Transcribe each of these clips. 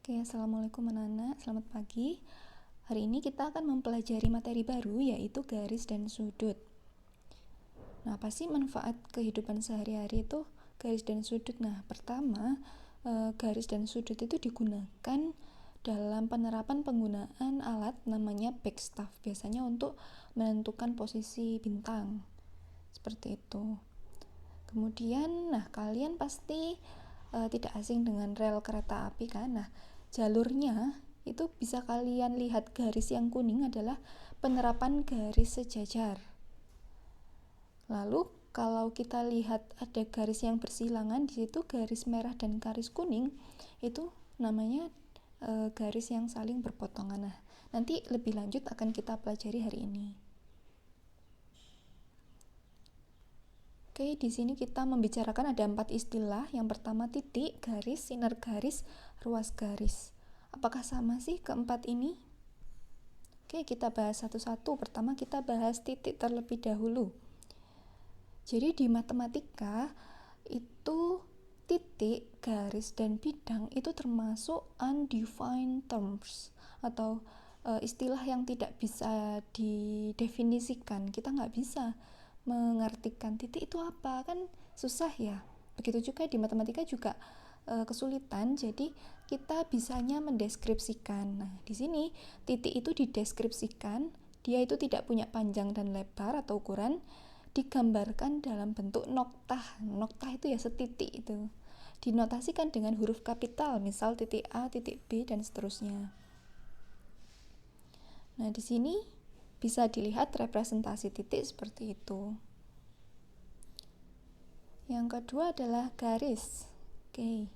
Oke, assalamualaikum anak-anak, selamat pagi. Hari ini kita akan mempelajari materi baru, yaitu garis dan sudut. Nah, apa sih manfaat kehidupan sehari-hari itu garis dan sudut? Nah, pertama, garis dan sudut itu digunakan dalam penerapan penggunaan alat namanya backstaff, biasanya untuk menentukan posisi bintang, seperti itu. Kemudian, kalian pasti tidak asing dengan rel kereta api kan? Nah, jalurnya itu bisa kalian lihat, garis yang kuning adalah penerapan garis sejajar. Lalu kalau kita lihat ada garis yang bersilangan, di situ garis merah dan garis kuning itu namanya garis yang saling berpotongan. Nah, nanti lebih lanjut akan kita pelajari hari ini. Oke, di sini kita membicarakan ada 4 istilah. Yang pertama titik, garis, sinar garis, ruas garis. Apakah sama sih keempat ini? Oke, kita bahas satu-satu. Pertama kita bahas titik terlebih dahulu. Jadi di matematika itu titik, garis, dan bidang itu termasuk undefined terms atau istilah yang tidak bisa didefinisikan. Kita nggak bisa mengartikan titik itu apa, kan susah ya. Begitu juga di matematika juga kesulitan, jadi kita bisanya mendeskripsikan. Nah, di sini titik itu dideskripsikan, dia itu tidak punya panjang dan lebar atau ukuran, digambarkan dalam bentuk noktah. Noktah itu ya setitik itu. Dinotasikan dengan huruf kapital, misal titik A, titik B, dan seterusnya. Nah, di sini bisa dilihat representasi titik seperti itu. Yang kedua adalah garis. Oke.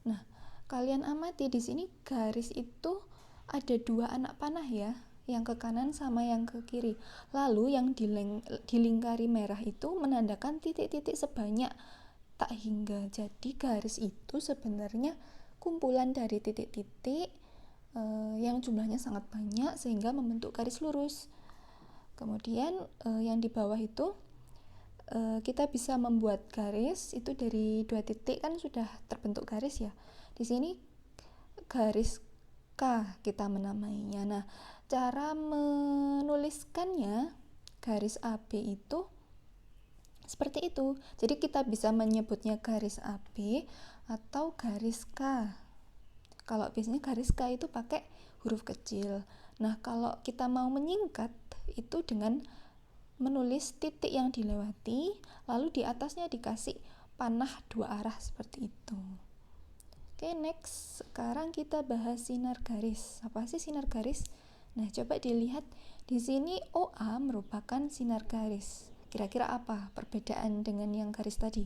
Nah, kalian amati di sini garis itu ada 2 anak panah ya, yang ke kanan sama yang ke kiri. Lalu yang dilingkari merah itu menandakan titik-titik sebanyak tak hingga. Jadi garis itu sebenarnya kumpulan dari titik-titik yang jumlahnya sangat banyak sehingga membentuk garis lurus. Kemudian yang di bawah itu kita bisa membuat garis itu dari 2 titik, kan sudah terbentuk garis ya. Di sini garis K kita menamainya. Nah, cara menuliskannya garis AB itu seperti itu. Jadi kita bisa menyebutnya garis AB atau garis K. Kalau biasanya garis K itu pakai huruf kecil. Nah, kalau kita mau menyingkat itu dengan menulis titik yang dilewati, lalu di atasnya dikasih panah 2 arah seperti itu. Oke, next. Sekarang kita bahas sinar garis. Apa sih sinar garis? Nah, coba dilihat di sini OA merupakan sinar garis. Kira-kira apa perbedaan dengan yang garis tadi?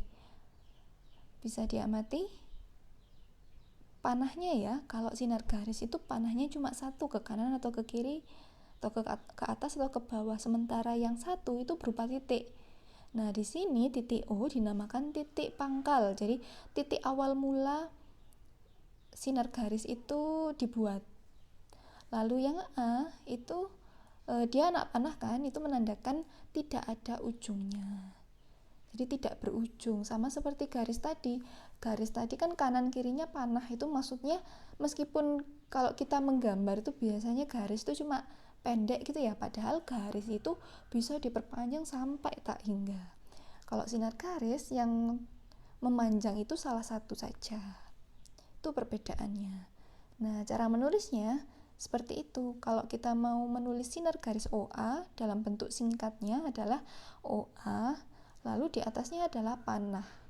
Bisa diamati? Panahnya ya, kalau sinar garis itu panahnya cuma satu, ke kanan atau ke kiri, atau ke atas atau ke bawah, sementara yang satu itu berupa titik. Nah, di sini titik O dinamakan titik pangkal. Jadi titik awal mula sinar garis itu dibuat. Lalu yang A itu dia anak panah kan, itu menandakan tidak ada ujungnya. Jadi tidak berujung, sama seperti garis tadi. Garis tadi kan kanan kirinya panah, itu maksudnya meskipun kalau kita menggambar itu biasanya garis itu cuma pendek gitu ya, padahal garis itu bisa diperpanjang sampai tak hingga. Kalau sinar garis yang memanjang itu salah satu saja. Itu perbedaannya. Nah, cara menulisnya seperti itu. Kalau kita mau menulis sinar garis OA, dalam bentuk singkatnya adalah OA, lalu di atasnya adalah panah.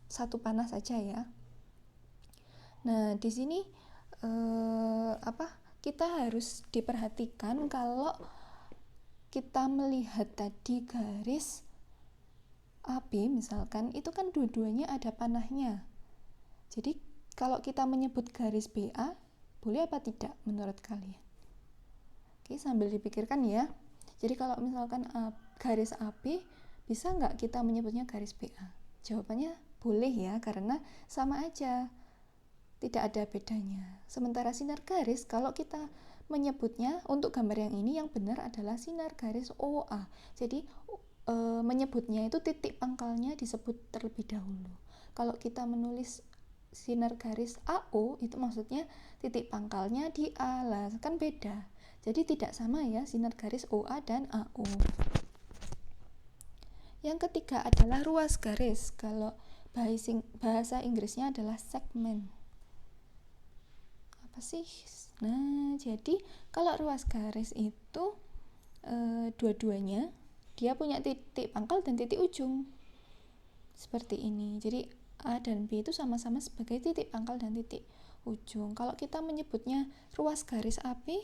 Satu panah saja ya. Nah, di sini kita harus diperhatikan kalau kita melihat tadi garis AB misalkan, itu kan dua-duanya ada panahnya. Jadi kalau kita menyebut garis BA, boleh apa tidak menurut kalian? Oke, sambil dipikirkan ya. Jadi kalau misalkan garis AB, bisa nggak kita menyebutnya garis BA? Jawabannya boleh ya, karena sama aja, tidak ada bedanya. Sementara sinar garis, kalau kita menyebutnya untuk gambar yang ini, yang benar adalah sinar garis OA. Jadi menyebutnya itu titik pangkalnya disebut terlebih dahulu. Kalau kita menulis sinar garis AO itu maksudnya titik pangkalnya di A lah, kan beda. Jadi tidak sama ya sinar garis OA dan AO. Yang ketiga adalah ruas garis. Kalau bahasa Inggrisnya adalah segmen. Apa sih? Nah, jadi kalau ruas garis itu dua-duanya dia punya titik pangkal dan titik ujung. Seperti ini. Jadi A dan B itu sama-sama sebagai titik pangkal dan titik ujung. Kalau kita menyebutnya ruas garis AB,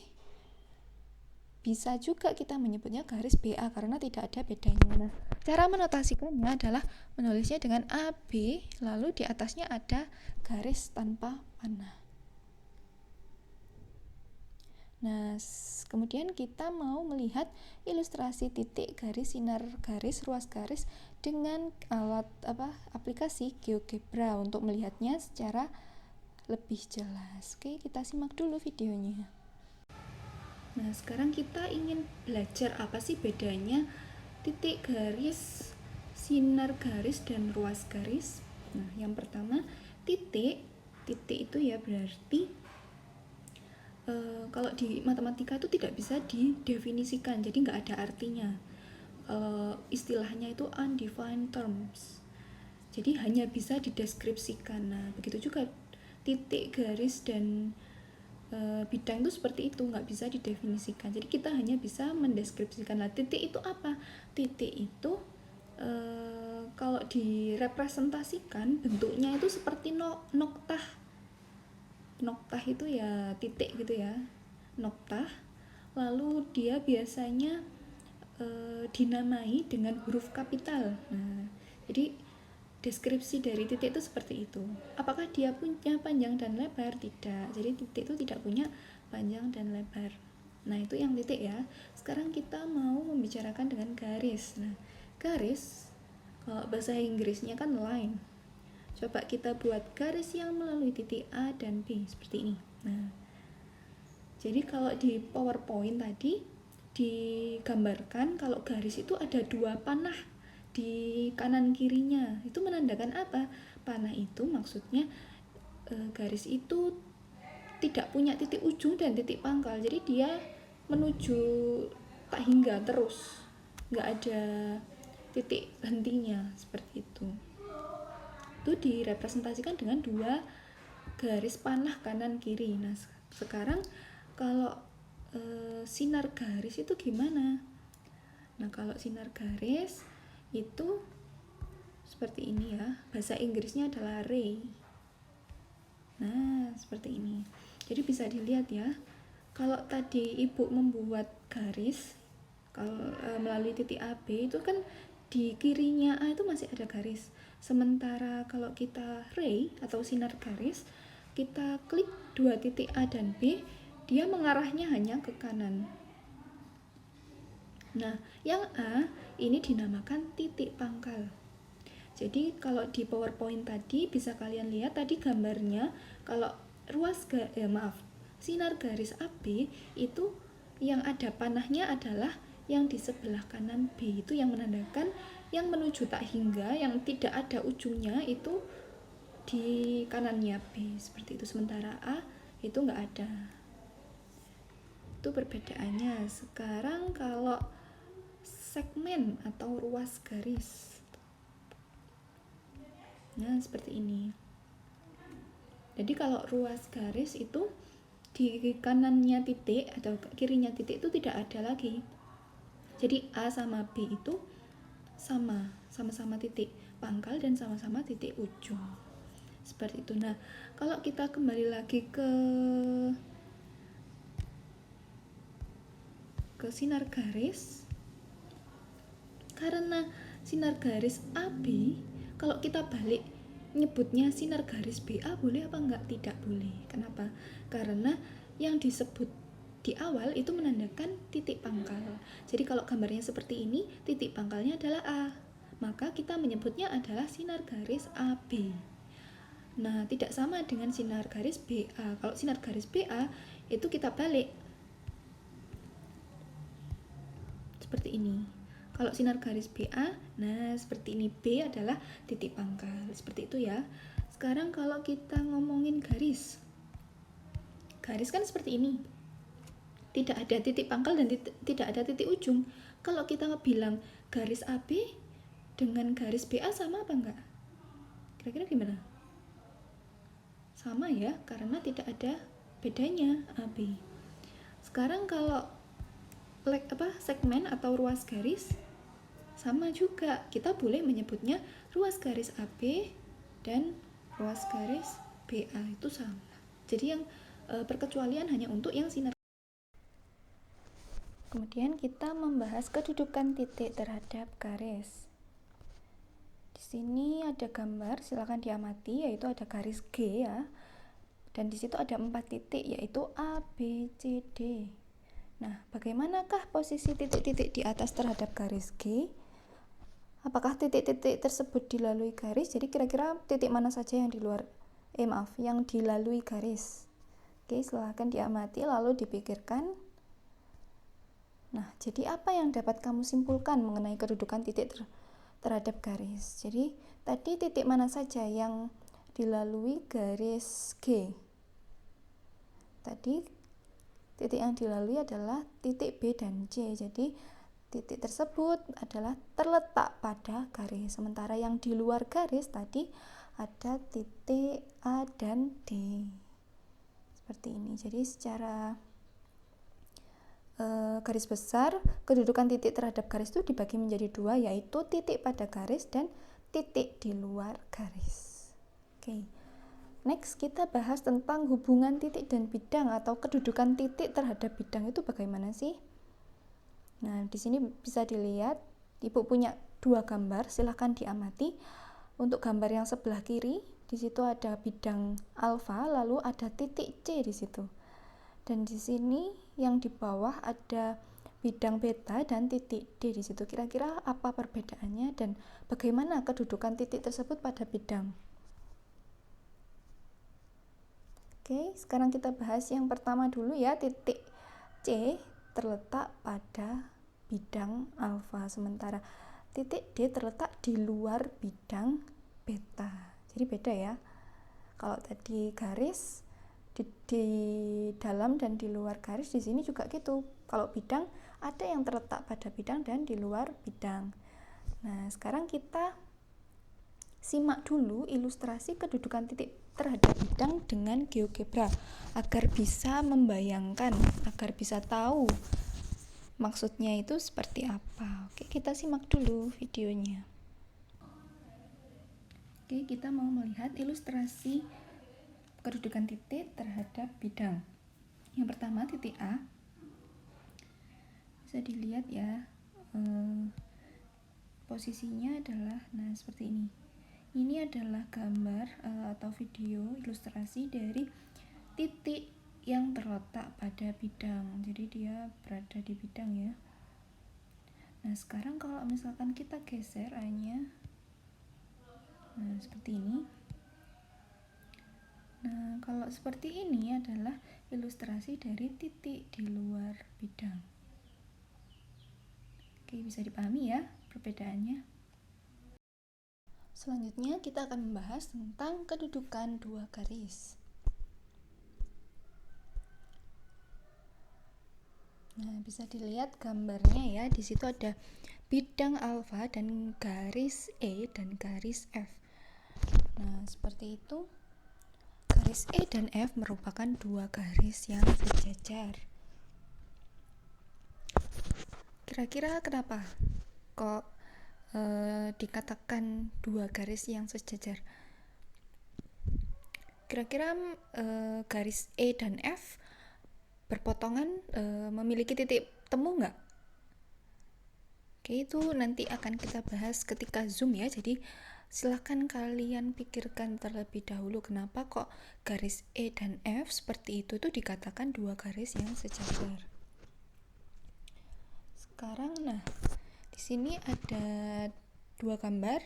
bisa juga kita menyebutnya garis BA karena tidak ada bedanya. Nah, cara menotasikannya adalah menulisnya dengan AB, lalu di atasnya ada garis tanpa panah. Nah, kemudian kita mau melihat ilustrasi titik, garis, sinar garis, ruas garis dengan aplikasi GeoGebra untuk melihatnya secara lebih jelas. Oke, kita simak dulu videonya. Nah, sekarang kita ingin belajar apa sih bedanya titik garis, sinar garis, dan ruas garis. Nah, yang pertama, titik itu ya berarti kalau di matematika itu tidak bisa didefinisikan, jadi nggak ada artinya. Istilahnya itu undefined terms, jadi hanya bisa dideskripsikan. Nah, begitu juga titik, garis, dan bidang itu seperti itu, nggak bisa didefinisikan. Jadi kita hanya bisa mendeskripsikan. Lah, titik itu apa? Titik itu kalau direpresentasikan bentuknya itu seperti noktah. Noktah itu ya titik gitu ya, noktah. Lalu dia biasanya dinamai dengan huruf kapital. Nah, jadi deskripsi dari titik itu seperti itu. Apakah dia punya panjang dan lebar? Tidak. Jadi titik itu tidak punya panjang dan lebar. Nah, itu yang titik ya. Sekarang kita mau membicarakan dengan garis. Nah, garis kalau bahasa Inggrisnya kan line. Coba kita buat garis yang melalui titik A dan B seperti ini. Nah, jadi kalau di PowerPoint tadi digambarkan kalau garis itu ada dua panah di kanan kirinya. Itu menandakan apa? Panah itu maksudnya garis itu tidak punya titik ujung dan titik pangkal. Jadi dia menuju tak hingga terus, nggak ada titik hentinya, seperti itu. Itu direpresentasikan dengan dua garis panah kanan kiri. Nah, sekarang kalau sinar garis itu gimana? Nah, kalau sinar garis itu seperti ini ya. Bahasa Inggrisnya adalah ray. Nah, seperti ini. Jadi bisa dilihat ya. Kalau tadi Ibu membuat garis kalau melalui titik AB itu kan di kirinya A itu masih ada garis. Sementara kalau kita ray atau sinar garis, kita klik dua titik A dan B, dia mengarahnya hanya ke kanan. Nah, yang A ini dinamakan titik pangkal. Jadi kalau di PowerPoint tadi bisa kalian lihat tadi gambarnya, kalau sinar garis AB itu yang ada panahnya adalah yang di sebelah kanan B, itu yang menandakan yang menuju tak hingga, yang tidak ada ujungnya itu di kanannya B, seperti itu. Sementara A itu nggak ada. Itu perbedaannya. Sekarang kalau segmen atau ruas garis, nah seperti ini. Jadi kalau ruas garis itu di kanannya titik atau kirinya titik itu tidak ada lagi. Jadi A sama B itu sama-sama titik pangkal dan sama-sama titik ujung. Seperti itu. Nah, kalau kita kembali lagi ke sinar garis, karena sinar garis AB, kalau kita balik nyebutnya sinar garis BA boleh apa enggak? Tidak boleh. Kenapa? Karena yang disebut di awal itu menandakan titik pangkal. Jadi kalau gambarnya seperti ini, titik pangkalnya adalah A, maka kita menyebutnya adalah sinar garis AB. Nah, tidak sama dengan sinar garis BA. Kalau sinar garis BA itu kita balik seperti ini. Kalau sinar garis BA, nah seperti ini, B adalah titik pangkal, seperti itu ya. Sekarang kalau kita ngomongin garis kan seperti ini, tidak ada titik pangkal dan tidak ada titik ujung. Kalau kita bilang garis AB dengan garis BA sama apa enggak? Kira-kira gimana? Sama ya, karena tidak ada bedanya AB. Sekarang kalau segmen atau ruas garis, sama juga, kita boleh menyebutnya ruas garis AB dan ruas garis BA itu sama. Jadi yang perkecualian hanya untuk yang sinar. Kemudian kita membahas kedudukan titik terhadap garis. Di sini ada gambar, silakan diamati, yaitu ada garis G ya. Dan di situ ada 4 titik, yaitu A, B, C, D. Nah, bagaimanakah posisi titik-titik di atas terhadap garis G? Apakah titik-titik tersebut dilalui garis? Jadi kira-kira titik mana saja yang yang dilalui garis? Oke, silahkan diamati lalu dipikirkan. Nah, jadi apa yang dapat kamu simpulkan mengenai kedudukan titik terhadap garis? Jadi tadi titik mana saja yang dilalui garis G? Tadi titik yang dilalui adalah titik B dan C. Jadi titik tersebut adalah terletak pada garis. Sementara yang di luar garis tadi ada titik A dan D. Seperti ini. Jadi secara garis besar, kedudukan titik terhadap garis itu dibagi menjadi 2, yaitu titik pada garis dan titik di luar garis. Oke. Next, kita bahas tentang hubungan titik dan bidang atau kedudukan titik terhadap bidang itu bagaimana sih? Nah, di sini bisa dilihat, Ibu punya 2 gambar, silahkan diamati. Untuk gambar yang sebelah kiri, di situ ada bidang alfa, lalu ada titik C di situ. Dan di sini yang di bawah ada bidang beta dan titik D di situ. Kira-kira apa perbedaannya dan bagaimana kedudukan titik tersebut pada bidang? Oke, sekarang kita bahas yang pertama dulu ya, titik C terletak pada bidang alfa, sementara titik D terletak di luar bidang beta. Jadi beda ya. Kalau tadi garis di dalam dan di luar garis, di sini juga gitu. Kalau bidang ada yang terletak pada bidang dan di luar bidang. Nah, sekarang kita simak dulu ilustrasi kedudukan titik terhadap bidang dengan GeoGebra agar bisa membayangkan, agar bisa tahu maksudnya itu seperti apa. Oke, kita simak dulu videonya. Oke, kita mau melihat ilustrasi kedudukan titik terhadap bidang. Yang pertama, titik A. Bisa dilihat ya, posisinya adalah seperti ini. Ini adalah gambar atau video ilustrasi dari titik yang terletak pada bidang. Jadi dia berada di bidang ya. Nah, sekarang kalau misalkan kita geser A-nya, seperti ini. Nah, kalau seperti ini adalah ilustrasi dari titik di luar bidang. Oke, bisa dipahami ya perbedaannya. Selanjutnya kita akan membahas tentang kedudukan 2 garis. Nah, bisa dilihat gambarnya ya. Di situ ada bidang alfa dan garis E dan garis F. Nah, seperti itu. Garis E dan F merupakan 2 garis yang sejajar. Kira-kira kenapa kok dikatakan 2 garis yang sejajar? Kira-kira garis E dan F berpotongan memiliki titik temu nggak? Oke, itu nanti akan kita bahas ketika zoom ya. Jadi silahkan kalian pikirkan terlebih dahulu kenapa kok garis E dan F seperti itu dikatakan 2 garis yang sejajar. Sekarang di sini ada 2 gambar.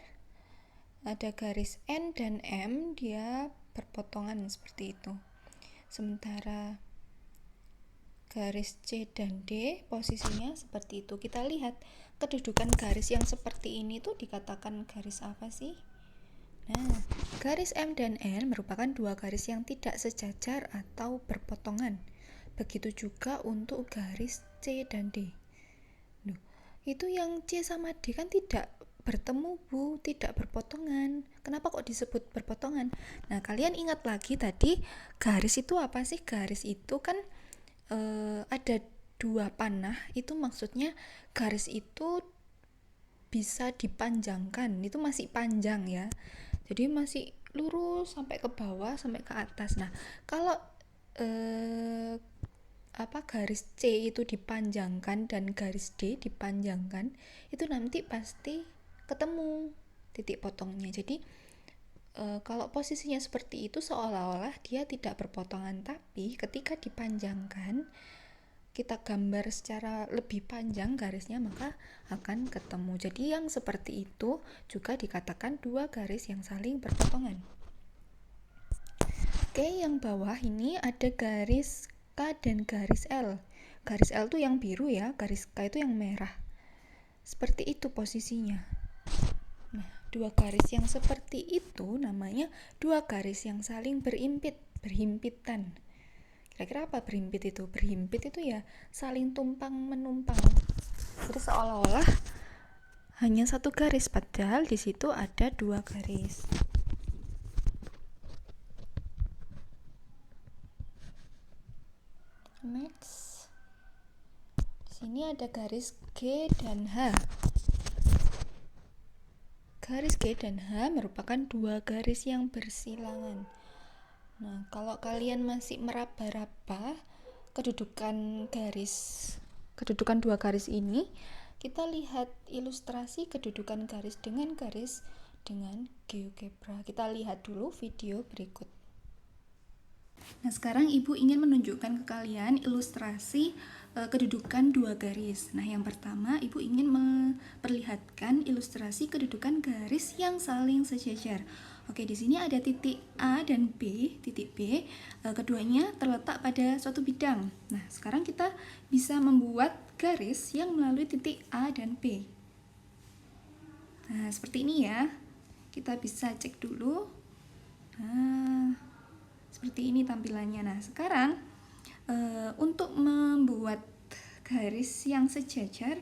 Ada garis N dan M, dia berpotongan seperti itu. Sementara garis C dan D posisinya seperti itu. Kita lihat kedudukan garis yang seperti ini tuh dikatakan garis apa sih? Nah, garis M dan N merupakan dua garis yang tidak sejajar atau berpotongan. Begitu juga untuk garis C dan D. Duh, itu yang C sama D kan tidak bertemu Bu, tidak berpotongan. Kenapa kok disebut berpotongan? Nah, kalian ingat lagi tadi garis itu apa sih? Garis itu kan ada dua panah, itu maksudnya garis itu bisa dipanjangkan, itu masih panjang ya, jadi masih lurus sampai ke bawah sampai ke atas. Nah, kalau garis C itu dipanjangkan dan garis D dipanjangkan, itu nanti pasti ketemu titik potongnya. Jadi kalau posisinya seperti itu seolah-olah dia tidak berpotongan, tapi ketika dipanjangkan, kita gambar secara lebih panjang garisnya, maka akan ketemu. Jadi yang seperti itu juga dikatakan dua garis yang saling berpotongan. Oke, yang bawah ini ada garis K dan garis L. Garis L itu yang biru ya, garis K itu yang merah. Seperti itu posisinya. Nah, dua garis yang seperti itu namanya dua garis yang saling berhimpitan. Kira-kira apa berhimpit itu? Berhimpit itu ya saling tumpang menumpang. Jadi seolah-olah hanya satu garis, padahal di situ ada dua garis. Next. Di sini ada garis G dan H. Garis G dan H merupakan dua garis yang bersilangan. Nah, kalau kalian masih meraba-raba kedudukan dua garis ini, kita lihat ilustrasi kedudukan garis dengan GeoGebra. Kita lihat dulu video berikut. Nah, sekarang Ibu ingin menunjukkan ke kalian ilustrasi kedudukan dua garis. Nah, yang pertama Ibu ingin memperlihatkan ilustrasi kedudukan garis yang saling sejajar. Oke, di sini ada titik A dan B, titik B. Keduanya terletak pada suatu bidang. Nah, sekarang kita bisa membuat garis yang melalui titik A dan B. Nah, seperti ini ya. Kita bisa cek dulu. Nah, seperti ini tampilannya. Nah, sekarang untuk membuat garis yang sejajar,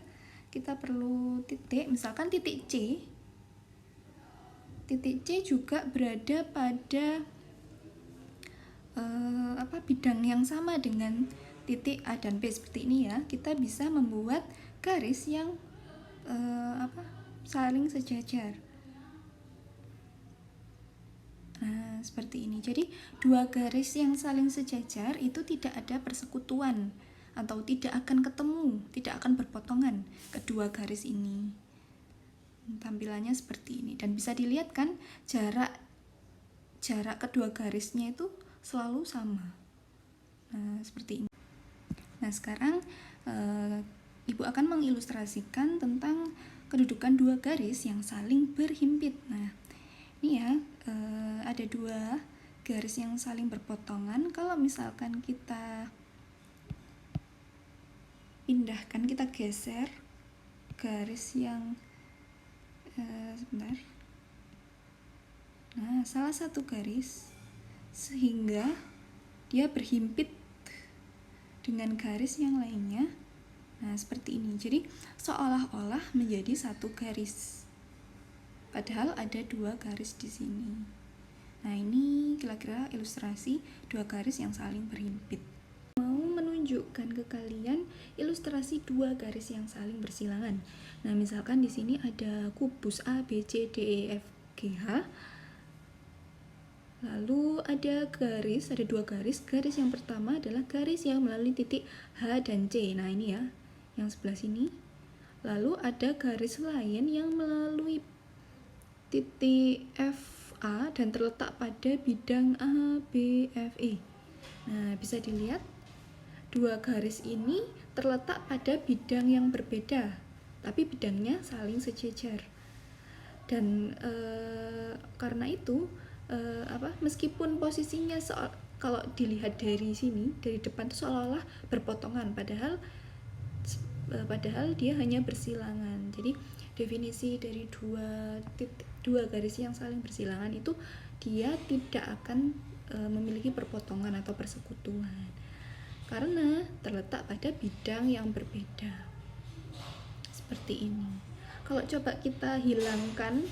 kita perlu titik, misalkan titik C. Titik C juga berada pada bidang yang sama dengan titik A dan B seperti ini ya. Kita bisa membuat garis yang saling sejajar. Nah, seperti ini. Jadi, dua garis yang saling sejajar itu tidak ada persekutuan atau tidak akan ketemu, tidak akan berpotongan kedua garis ini. Tampilannya seperti ini, dan bisa dilihat kan jarak kedua garisnya itu selalu sama. Nah, seperti ini. Nah, sekarang Ibu akan mengilustrasikan tentang kedudukan dua garis yang saling berhimpit. Nah, ini ya, ada dua garis yang saling berpotongan. Kalau misalkan kita pindahkan, kita geser garis yang sebentar. Nah, salah satu garis sehingga dia berhimpit dengan garis yang lainnya. Nah, seperti ini. Jadi seolah-olah menjadi satu garis, padahal ada dua garis di sini. Nah, ini kira-kira ilustrasi dua garis yang saling berhimpit. Mau menunjukkan ke kalian ilustrasi dua garis yang saling bersilangan. Nah, misalkan di sini ada kubus A, B, C, D, E, F, G, H. Lalu ada dua garis. Garis yang pertama adalah garis yang melalui titik H dan C. Nah, ini ya, yang sebelah sini. Lalu ada garis lain yang melalui titik F, A dan terletak pada bidang A, B, F, E. Nah, bisa dilihat dua garis ini terletak pada bidang yang berbeda, tapi bidangnya saling sejajar. Dan karena itu meskipun posisinya kalau dilihat dari sini, dari depan tuh seolah-olah berpotongan, padahal dia hanya bersilangan. Jadi definisi dari dua garis yang saling bersilangan itu dia tidak akan memiliki perpotongan atau persekutuan karena terletak pada bidang yang berbeda. Seperti ini. Kalau coba kita hilangkan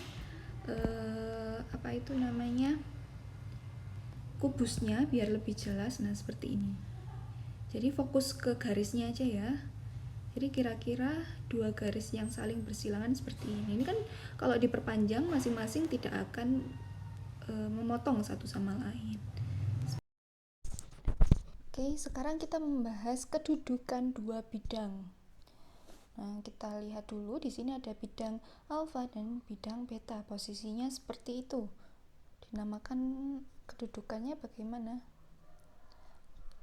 kubusnya biar lebih jelas, nah seperti ini. Jadi fokus ke garisnya aja ya. Jadi kira-kira dua garis yang saling bersilangan seperti ini. Ini kan kalau diperpanjang masing-masing tidak akan memotong satu sama lain. Oke, sekarang kita membahas kedudukan dua bidang. Nah, kita lihat dulu di sini ada bidang alfa dan bidang beta. Posisinya seperti itu. Dinamakan kedudukannya bagaimana?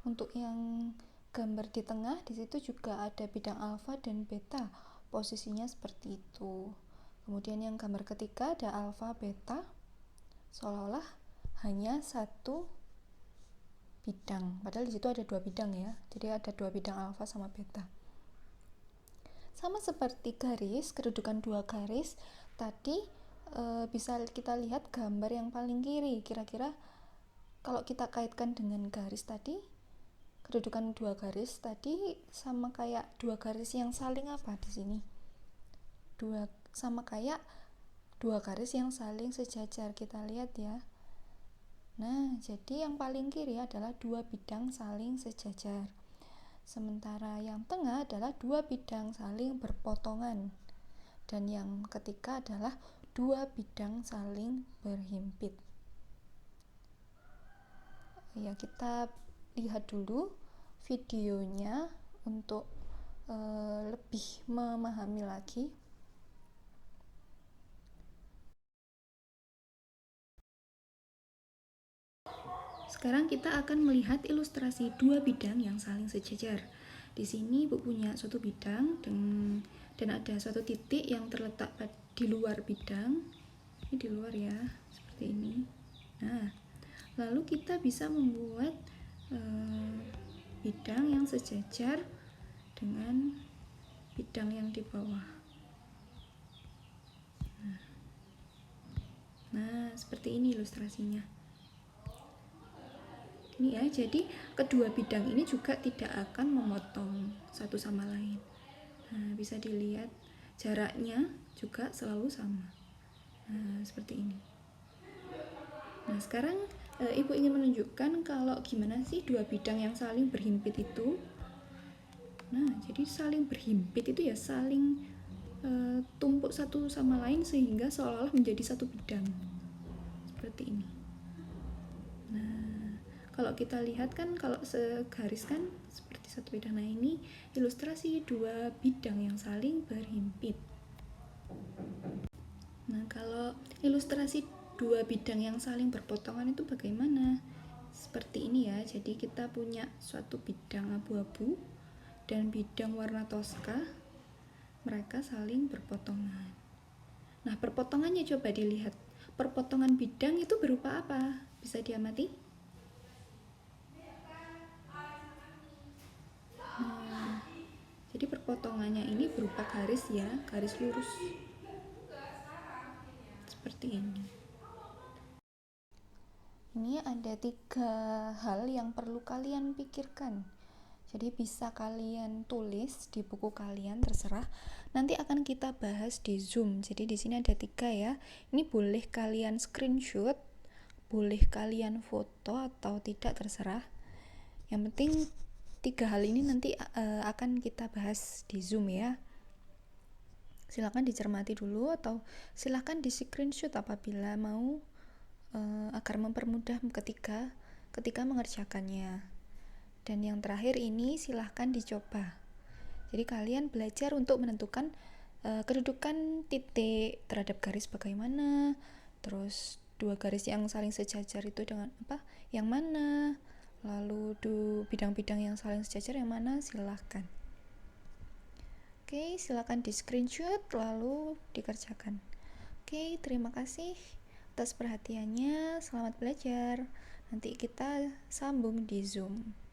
Untuk yang gambar di tengah, di situ juga ada bidang alfa dan beta. Posisinya seperti itu. Kemudian yang gambar ketiga ada alfa, beta. Seolah-olah hanya satu bidang. Padahal di situ ada dua bidang ya. Jadi ada dua bidang alfa sama beta. Sama seperti garis, kedudukan dua garis tadi bisa kita lihat gambar yang paling kiri. Kira-kira kalau kita kaitkan dengan garis tadi, kedudukan dua garis tadi sama kayak dua garis yang saling apa di sini? Sama kayak dua garis yang saling sejajar. Kita lihat ya. Nah, jadi yang paling kiri adalah dua bidang saling sejajar. Sementara yang tengah adalah dua bidang saling berpotongan. Dan yang ketiga adalah dua bidang saling berhimpit. Ya, kita lihat dulu videonya untuk lebih memahami lagi. Sekarang kita akan melihat ilustrasi dua bidang yang saling sejajar. Di sini Ibu punya suatu bidang dan ada suatu titik yang terletak di luar bidang. Ini di luar ya, seperti ini. Nah, lalu kita bisa membuat bidang yang sejajar dengan bidang yang di bawah. Nah, seperti ini ilustrasinya. Ini ya, jadi kedua bidang ini juga tidak akan memotong satu sama lain. Nah, bisa dilihat jaraknya juga selalu sama. Nah, seperti ini. Nah, sekarang Ibu ingin menunjukkan kalau gimana sih dua bidang yang saling berhimpit itu. Nah, jadi saling berhimpit itu ya saling tumpuk satu sama lain sehingga seolah-olah menjadi satu bidang. Seperti ini. Nah, kalau kita lihat kan kalau segaris kan seperti satu bidang. Nah, ini ilustrasi dua bidang yang saling berhimpit. Nah, kalau ilustrasi dua bidang yang saling berpotongan itu bagaimana? Seperti ini ya. Jadi kita punya suatu bidang abu-abu dan bidang warna toska. Mereka saling berpotongan. Nah, perpotongannya coba dilihat. Perpotongan bidang itu berupa apa? Bisa diamati? Nah, jadi perpotongannya ini berupa garis ya, garis lurus. Seperti ini. Ini ada 3 hal yang perlu kalian pikirkan. Jadi bisa kalian tulis di buku kalian, terserah. Nanti akan kita bahas di Zoom. Jadi di sini ada 3 ya. Ini boleh kalian screenshot, boleh kalian foto atau tidak, terserah. Yang penting 3 hal ini nanti akan kita bahas di Zoom ya. Silakan dicermati dulu atau silakan di screenshot apabila mau agar mempermudah ketika mengerjakannya. Dan yang terakhir ini silahkan dicoba. Jadi kalian belajar untuk menentukan kedudukan titik terhadap garis bagaimana, terus dua garis yang saling sejajar itu dengan apa, yang mana, lalu bidang-bidang yang saling sejajar yang mana, silahkan. Oke, silahkan di screenshot lalu dikerjakan. Oke, terima kasih atas perhatiannya, selamat belajar. Nanti kita sambung di Zoom.